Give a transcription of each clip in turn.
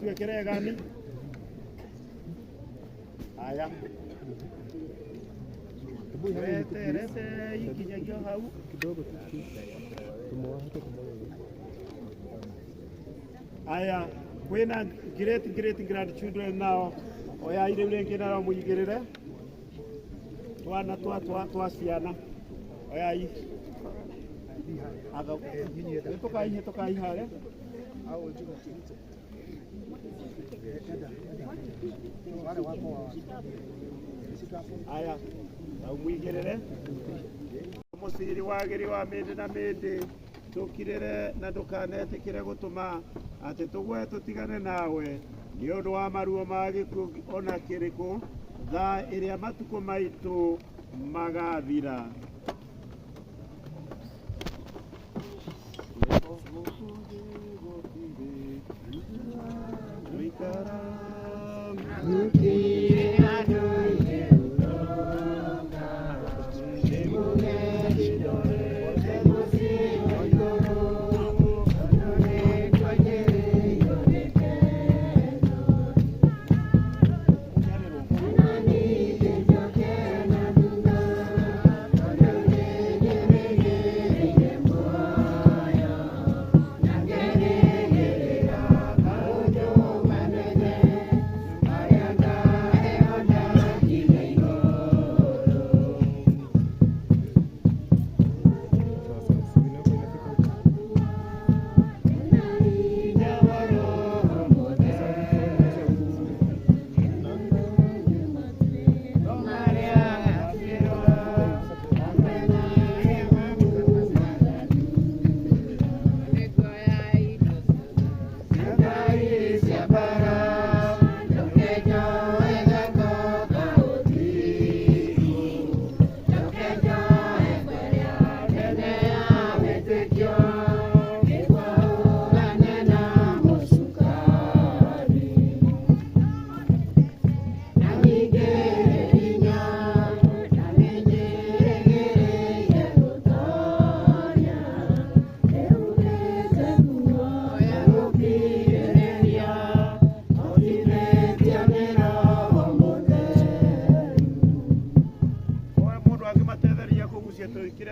Tuwekele gani? Haya. Rete ikinyagio hau kidogo tumuwake kidogo. Haya, kwena great grandchildren now. Oya ile ulengi na muyigirire. Twana twasiana. Oya hii. Aga tokai hale. Au jibu. Aya, umwigirire musiri wagiri wa mindi na mindi tukirire na ndukanetikire gutuma ati tugwe tutigane nawe ni undu wa maruo ma gikuo ona kiriku thaa iria matuko maitu magathira.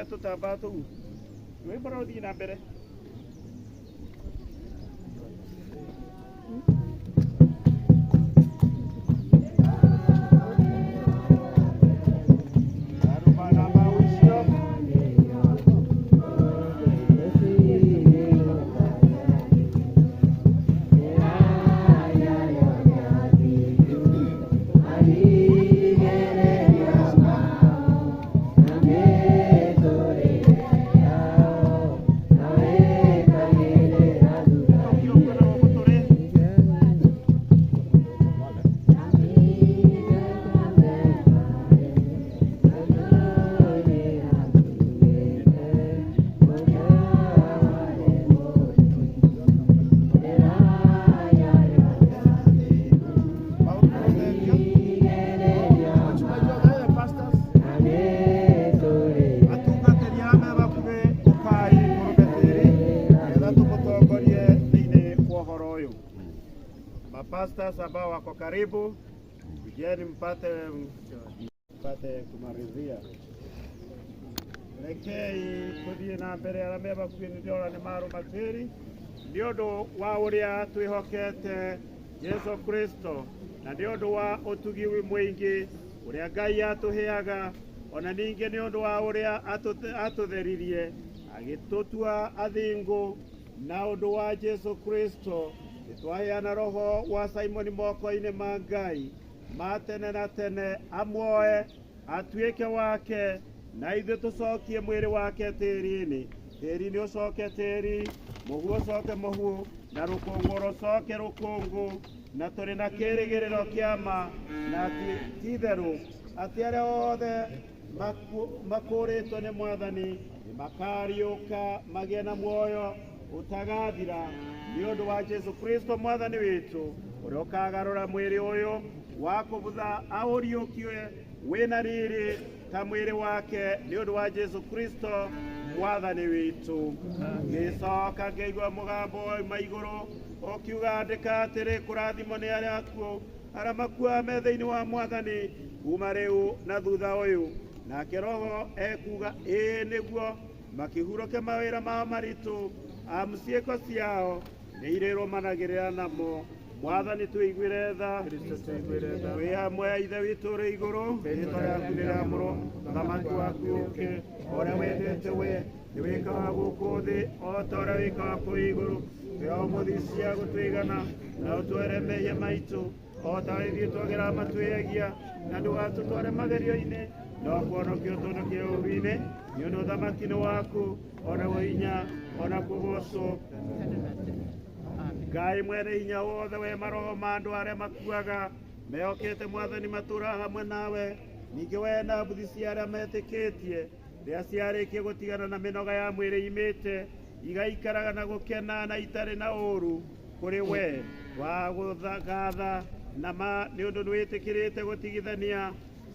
Tutambatu we bora uthi na mbere Mapastors ambao wako karibu, kujeni mpate kumalizia. Rekei tuthie na mbere arambe bakuhĩ nĩndĩrona nĩ marũmatĩri nĩ ũndũ wa ũrĩa twĩhokete Yesu Kristo na nĩ ũndũ wa ũtugi mũingĩ ũrĩa Ngai atũheaga ona ningĩ nĩ ũndũ wa ũrĩa atũtheririe agĩtũtua athingu na ũndũ wa Yesu Kristo. Twaheana roho wa Simoni moko-inĩ ma Ngai ma tene na tene amuoe atuĩke wake na ithuĩ tũcokie mwĩrĩ wake tĩri-inĩ. Tĩri-inĩ ũcoke tĩri, mũhu ũcoke mũhu na rũkũngũ rũcoke rũkũngũ na tũrĩ na kĩĩrĩgĩrĩro kĩa ma na ti-itherũ atĩ arĩa othe makũrĩtwo nĩ Mwathani makariũka magĩe na muoyo utagathira nĩ ũndũ wa Yesu Kristo Mwathani witũ ũrĩa ũkagarũra mwĩrĩ ũyũ wa kũbutha aũriũkiwe wĩna riri ta mwĩrĩ wake nĩ ũndũ wa Yesu Kristo mwathani witu gicoka ngeigua mugambo wa iguru ukiuga andika atiri kurathimo ni aria akuo aria makua me thiini wa mwathani kuma riu na thutha uyu nake roho ekuga niguo makihuroke mawira mao maritu ciiko ciao ni irirũmanagĩrĩra namo mwathani tuiguire tha wi hamwe ithe witu uri iguru rĩĩtwa rĩaku nĩrĩamũrwo ũthamaki waku ũũke ũrĩa wendete we nĩ wĩkaga gũkũ thĩ o ta ũrĩa wĩkaga kũu igũrũ tũhe ũmũthĩ cia gũtũigana na ũtware mehia maitũ o ta ũrĩa ithuĩ twagĩraga matwĩyagia na ndũgatũtware magerio-inĩ no kuonokia ũtũhonokie ũũru-inĩ nĩ ũndũ ũthamaki nĩ waku ona hinya ona kũgocwo Ngai mwene hinya wothe we maroho ma andũ arĩa makuaga mehokete mwathani matũũraga hamwe nawe ningĩ we na mbuthi cia arĩa metĩkĩtie rĩrĩa ciarĩkia gũtigana na mĩnoga ya mwĩrĩ imĩte igaikaraga na gũkena na itarĩ na ũũru kũrĩ we wa gũthagatha na ma nĩ ũndũ nĩwĩtĩkĩrĩte gũtigithania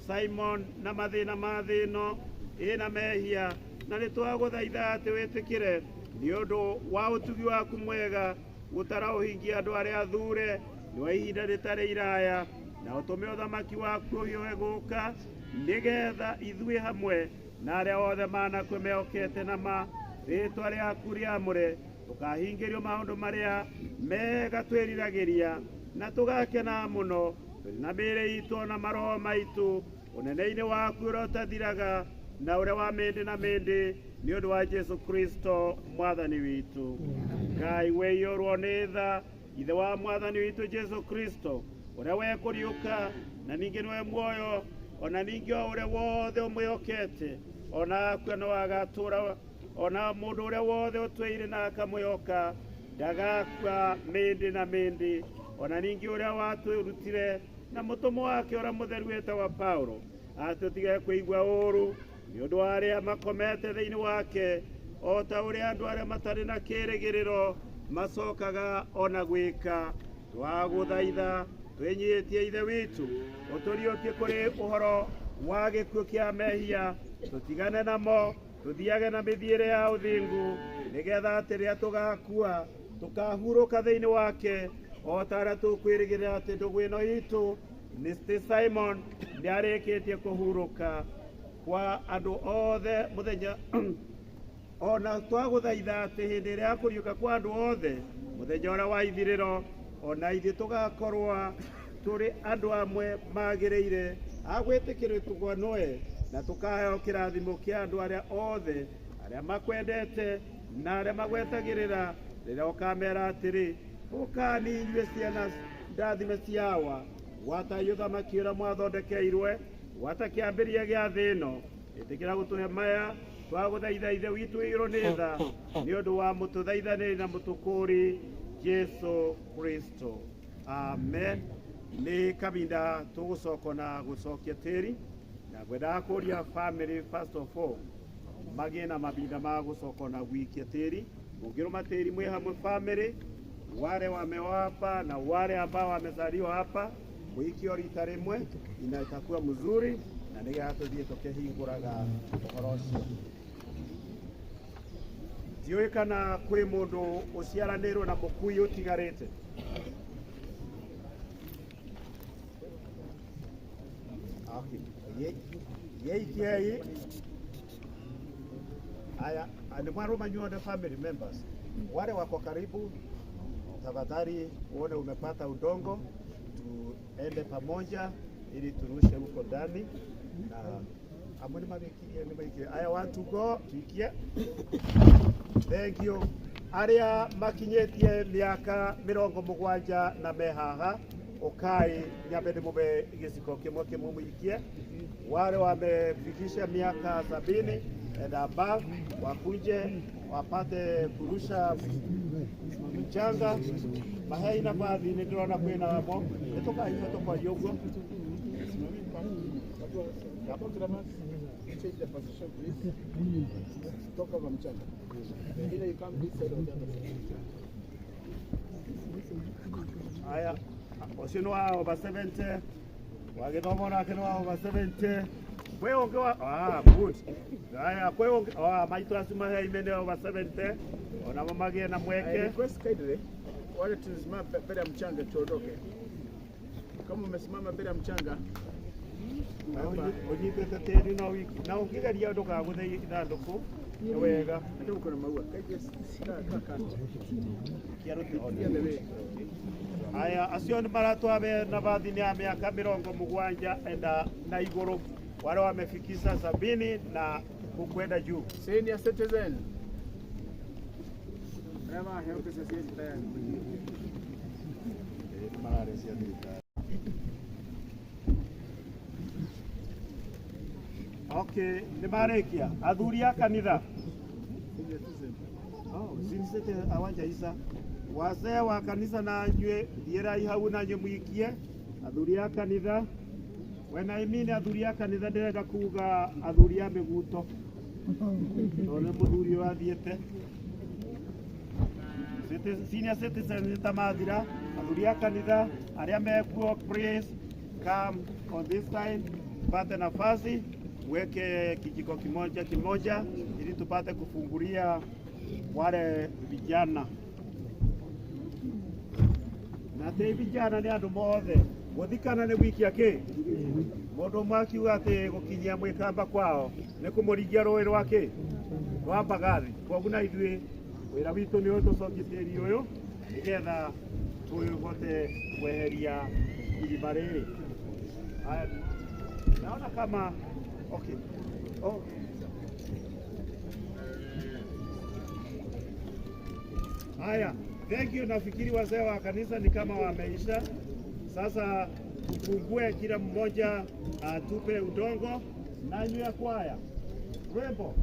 Simon na mathĩna ma thĩ ĩno ĩna mehia na nĩtwagũthaitha atĩ wĩtĩkĩre nĩ ũndũ wa ũtugi waku mwega gũtara ũhingia andũ arĩa athuure nĩ wa ihinda rĩtarĩ iraya na ũtũme ũthamaki waku ũhiũhe gũũka nĩgetha ithuĩ hamwe na arĩa othe manakue mehokete na ma rĩĩtwa rĩaku rĩamũre tũkahingĩrio maũndũ marĩa mega twĩriragĩria na tũgakena mũno na mĩĩrĩ itũ na maroho maitũ ũnene-inĩ waku ũrĩa ũtathiraga na ũrĩa wa mĩndĩ na mĩndĩ nĩ ũndũ wa Jesu Kristo mwathani witũ Ngai weiyũrwo nĩ tha ithe wa mwathani witũ Jesu Kristo ũrĩa wekũriũka na ningĩ nĩwe muoyo ona ningĩ o ũrĩa wothe ũmwĩhokete ona akua no agatũũra ona mũndũ ũrĩa wothe ũtweire na akamwĩhoka ndagakua mĩndĩ na mĩndĩ ona ningĩ ũrĩa watwĩrutire na mũtũmwo wake ũrĩa mũtheru wĩtagwo Paulo atĩ ũtige kũigua ũũru nĩ ũndũ wa arĩa makomete thĩinĩ wake o ta ũrĩa andũ arĩa matarĩ na kĩĩrĩgĩrĩro macokaga ona gwĩka twagũthaitha twĩnyihĩtie ithe witũ ũtũriũkie kũrĩ ũhoro wa gĩkuũ kĩa mehia tũtigane namo tũthiage na mĩthiĩre ya ũthingu nĩgetha atĩ rĩrĩa tũgakua tũkahurũka thĩinĩ wake o ta arĩa tũkwĩrĩgĩrĩra atĩ ndũgũ ĩno itũ nĩ Simon nĩarĩkĩtie kũhurũka kwa andũ othe mũthenya ona twagũthaitha atĩ hĩndĩ ĩrĩa ya kũriũka kwa andũ othe mũthenya ũrĩa wa ithirĩro ona ithuĩ tũgakorwo tũrĩ andũ amwe magĩrĩire agwĩtĩkĩrĩtwo noe na tũkaheo kĩrathimo kĩa andũ arĩa othe arĩa makwendete na arĩa magwetagĩrĩra rĩrĩa ũkamera atĩrĩ ũkani inyuĩ ciana ndathime ciawa gwatai ũthamaki ũrĩa mwathondekeirwe gwata kĩambĩrĩria gĩa thĩ ĩno ĩtĩkĩra gũtũhe maya twagũthaitha ithe witũ wĩirwo nĩ tha nĩ ũndũ wa mũtũthaithanĩri na mũtũkũri Jesu Kristo amen. Nĩ kabinda tũgũcoka na gũcokia tĩri na ngwendaga kũria family first of all magĩe na mabinda ma gũcoka na gũikia tĩri mũngĩrũma tĩri mwĩ hamwe family wale wameoa hapa na wale ambao wamezaliwa hapa wikio rita rĩmwe ina itakuwa mzuri na nĩgetha tũthiĩ tũkĩhingũraga ũhoro ũcio. Ndiũĩ kana kwĩ mũndũ ũciaranĩrwo na mũkui ũtigarĩte. Yeikiai aya animaruma nyuone family members wale wako karibu, tafadhali uone umepata udongo tuende pamoja ili turushe huko ndani na amoni mabikie. I want to go tuikie. Thank you. Aria makinyetie miaka 70 na mehaha ukai nyambeni mube giciko kimwe kimwe muikie. Wale wamefikisha miaka 70 and above wakuje wapate kurusha mchanga mahai na baadhi ndirona kwina wamo nitoka hiyo toka yogo. Change the position, please. Talk about mchanga. Either you come this side or the other side. Aya, osino wao ba 70 wagethoma na keno wao ba 70 Kwe ongewa good. Haya kwe onge maitu asuma ya imeneo wa 70 ona mamage na mweke. Request kindly wale tusimama mbele ya mchanga tuondoke. Kama umesimama mbele ya mchanga onyitete tiri na ukigeria nduka guthe ithanduku ni wega ndio uko na maua kaje kaka aya acio ni maratwabe na bathini ya miaka 70 na iguru wale wamefikisha 70 na kukwenda juu. Senior citizen Rama health association Okay, ni marekia athuri a kanitha sinisete awanja isa wazee wa kanisa na nywe thirai hau na nywe muikie athuri a kanitha wena imini athuri a kanitha ndirenda kuga athuri a miguto one muthuri wathiete senior citizen tamathira athuri a kanitha aria mekuo praise come on this time pate nafasi weke kijiko kimoja ili tupate kufungulia wale vijana. Na te vijana ni andu mothe guthikana ni wiki yake mundu mwakiuga ati gukinyia mwikamba kwao ni kumuringia rui rwake rwa mbagathi koguo na ithui wira witu ni utucokithiri uyu nigetha tuhote kweheria irima riri. Naona kama okay. Oh. Haya, thank you. Nafikiri wazee wa kanisa ni kama wameisha. Sasa tufungue, kila mmoja atupe udongo na nywe kwaya. Rembo.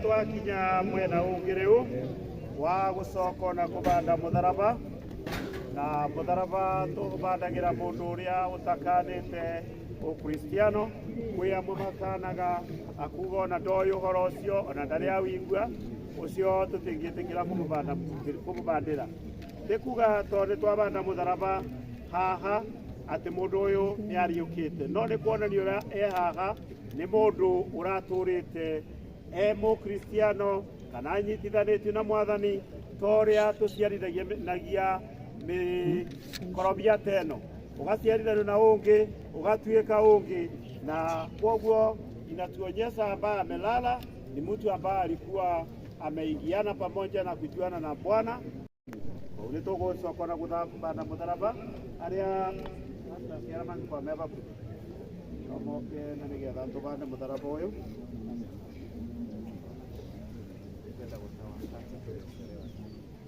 Twakinya mwena ungi riu wa gucoka na kubanda mutharaba na mutharaba tubandagira mundu uria utakanite ukristiano kwi amwe makanaga akuga ona ndoĩ ũhoro ũcio ona ndarĩ awigua ũcio tũtingĩtĩkĩra kũmũbandĩra nĩ kuga tondũ twabanda mutharaba haha atĩ mũndũ ũyũ nĩ ariũkĩte no nĩ kuonania ũrĩa e haha nĩ mũndũ ũratũrĩte mũkristiano kana anyitithanĩtio na mwathani ta ũrĩa tũciarithanagia mĩkorobia ta ĩno ugaciarithanio na ũngĩ ũgatuĩka ũngĩ na kwoguo inatuonyesha ambaye amelala ni mtu ambaye alikuwa ameingiana pamoja na kujuana na Bwana. Ulitogocoka na kubanda mutharaba aria asiaramangi kwa meba omoke na nigetha tubande mutharaba uyu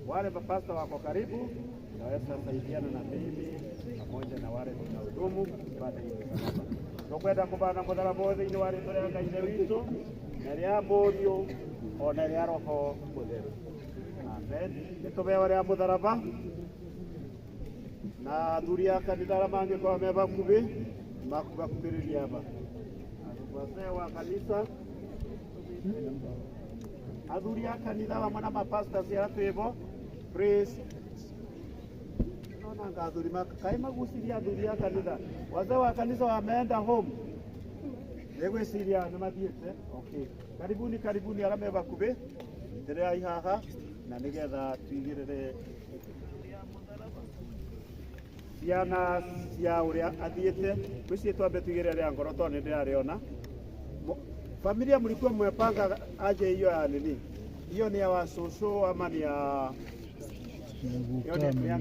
wale mapasta wako karibu naweza saidiana na mimi pamoja na wale tunahudumu baada ya msalaba. Tukwenda kubana mutharaba uyu thĩinĩ wa rĩtwa rĩa Ngai witũ na rĩa Mũriũ ona rĩa Roho Mũtheru. Amen. Nĩtũbeo rĩa mutharaba na athuri a kanitha arĩa mangĩkorwo me bakuhĩ makuhĩrĩria aba. Wazee wa kanisa athuri a kanitha hamwe na mapasta cia twĩbo praise nona athuri kai maguciria athuri a kanitha wazee wa kanisa wameenda home egwiciria nĩ mathiĩte okay karibuni arĩa me bakuhĩ ndĩrĩ haha na nĩgetha tuigĩrĩre ciana cia ũrĩa athiĩte gwĩciĩ twambe tuigĩrĩre rĩa ngoro tondũ nĩ ndĩrarĩona familia mlikuwa mmepanga aje hiyo ya nini? Hiyo ni ya wasoso ama ni ya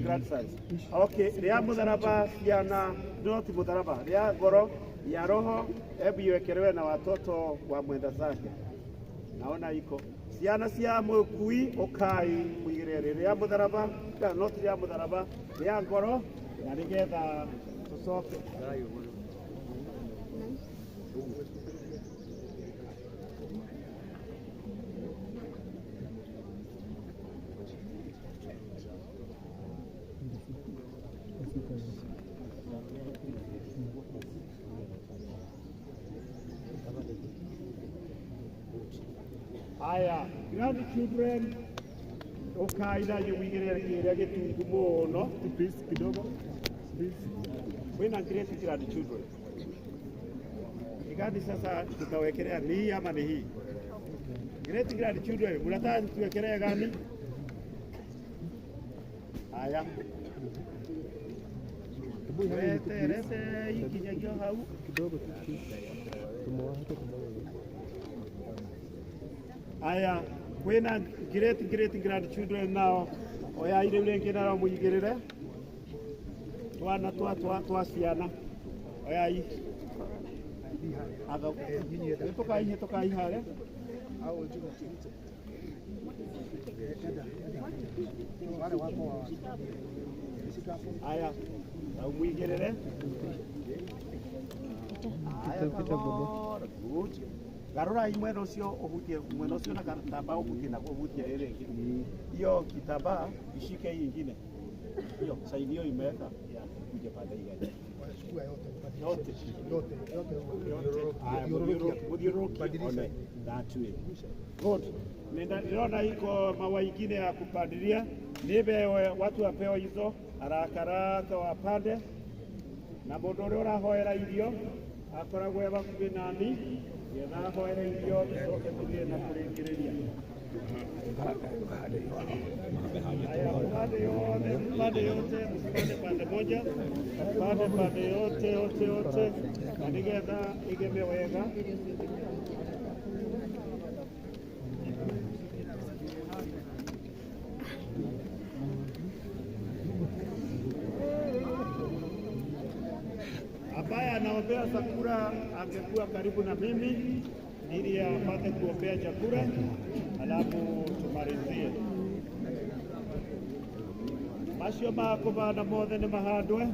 grandson? Okay, ria mutharaba ciana not mutharaba ria ngoro ya roho hebu iwekelewe na watoto wa mwenda zake. Naona iko ciana cia mukui ukai kuigirire ria mutharaba not ria mutharaba ria ngoro na nigetha tucoke. Aya, grandchildren, ukaida yuwigirira kiria gitungu muno, please kidogo. Please. Wena great grandchildren. Igadi sasa tutawekelea ni ama ni hii? Great grandchildren, mnataka tuwekelee gani? Aya. Rete ikinyagio hau kidogo aya kwena great grandchildren nao oya ile ulengi nao muigirire twana twa ciana oya i aga tukai hare au wengine wakiita wale wako wa Aya, na umwigirire. Aya, good. Garora imweno sio uhutie, mweno sio na kitambaa uhutie na uhutie ile ingine. Hiyo kitambaa ishike hii nyingine. Hiyo saini hiyo imeweka ya kuja pale ile. Yote. Aya, mudhiruki one that way. Good. Ninaona iko maua ingine ya kupadilia. Nibe watu wapewa hizo haraka wapande na mundu uria urahoera irio akoragwo eba kubi nani getha ahoere irio tucoke tuthie na kuringiriria pande yote pande moja pande yote na nigetha igeme wega. Ambaye anaombea chakula angekuwa karibu na mimi ili apate kuombea chakula, alafu tumalizie. Macio mako bana mothe ni mahandwe